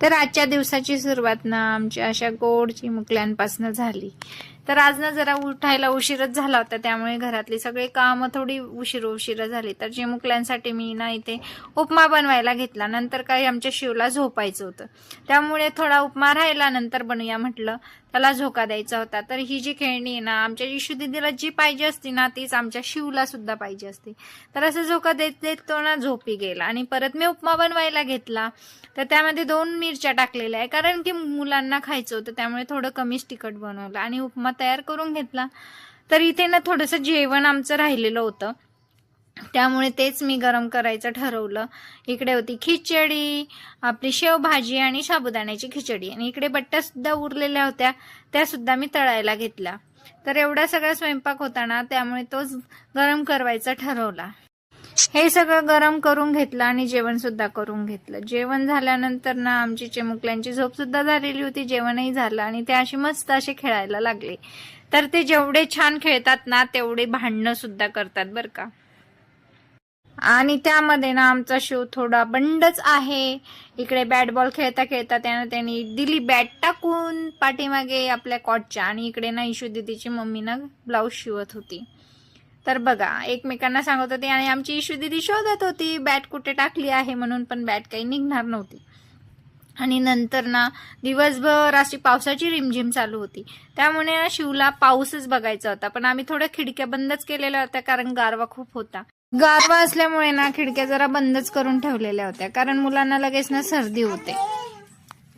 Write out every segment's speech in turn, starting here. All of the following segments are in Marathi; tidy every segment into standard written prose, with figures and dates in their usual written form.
तर आजच्या दिवसाची सुरुवात ना आमच्या अशा गोड चिमुकल्यांपासून झाली. तर आज ना जरा उठायला उशीरच झाला होता, त्यामुळे घरातली सगळी कामं थोडी उशिरा झाली. तर चिमुकल्यांसाठी मी ना इथे उपमा बनवायला घेतला. नंतर काही आमच्या शिवला झोपायचं होतं, त्यामुळे थोडा उपमा राहिला, नंतर बनवूया म्हटलं, त्याला झोका द्यायचा होता. तर ही जी खेळणी आहे ना आमच्या इशू दीदीला जी पाहिजे असती ना तीच आमच्या शिवला सुद्धा पाहिजे असते. तर असं झोका देत देत तो ना झोपी गेला आणि परत मी उपमा बनवायला घेतला. तर त्यामध्ये 2 मिरच्या टाकलेल्या आहे, कारण की मुलांना खायचं होतं, त्यामुळे थोडं कमीच तिखट बनवलं आणि उपमा तयार करून घेतला. तर इथे ना थोडंसं जेवण आमचं राहिलेलं होतं, त्यामुळे तेच मी गरम करायचं ठरवलं. इकडे होती खिचडी, आपली शेवभाजी आणि साबुदाण्याची खिचडी, आणि इकडे बट्ट्या सुद्धा उरलेल्या होत्या, त्या सुद्धा मी तळायला घेतल्या. तर एवढा सगळा स्वयंपाक होता ना, त्यामुळे तोच गरम करायचा ठरवला. हे सगळं गरम करून घेतलं आणि जेवण सुद्धा करून घेतलं. जेवण झाल्यानंतर ना आमची चिमुकल्यांची झोप सुद्धा झालेली होती, जेवणही झालं आणि ते अशी मस्त असे खेळायला लागले. तर ते जेवढे छान खेळतात ना तेवढे भांडणं सुद्धा करतात बरं का. आणि त्यामध्ये ना आमचा शिव थोडा बंडच आहे. इकडे बॅट बॉल खेळता खेळता त्यांनी दिली बॅट टाकून पाठीमागे आपल्या कॉटच्या, आणि इकडे ना इशू दीदीची मम्मी ना ब्लाऊज शिवत होती. तर बघा, एकमेकांना सांगत होती आणि आमची इशू दीदी शोधत होती बॅट कुठे टाकली आहे म्हणून, पण बॅट काही निघणार नव्हती. आणि नंतर ना दिवसभर अशी पावसाची रिमझिम चालू होती, त्यामुळे शिवला पाऊसच बघायचा होता. पण आम्ही थोड्या खिडक्या बंदच केलेल्या होत्या, कारण गारवा खूप होता. गारवा असल्यामुळे ना खिडक्या जरा बंदच करून ठेवलेल्या होत्या, कारण मुलांना लगेच ना सर्दी होते.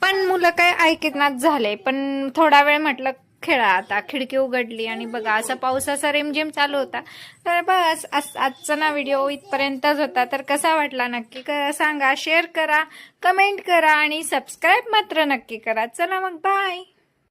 पण मुलं काय ऐकनाच झाले. पण थोडा वेळ म्हटलं खेळा आता, खिडकी उघडली आणि बघा असा पावसाचा रिमझिम चालू होता. तर बस आजचा ना व्हिडिओ इथपर्यंतच होता. तर कसा वाटला नक्की सांगा, शेअर करा, कमेंट करा आणि सबस्क्राईब मात्र नक्की करा. चला मग, बाय.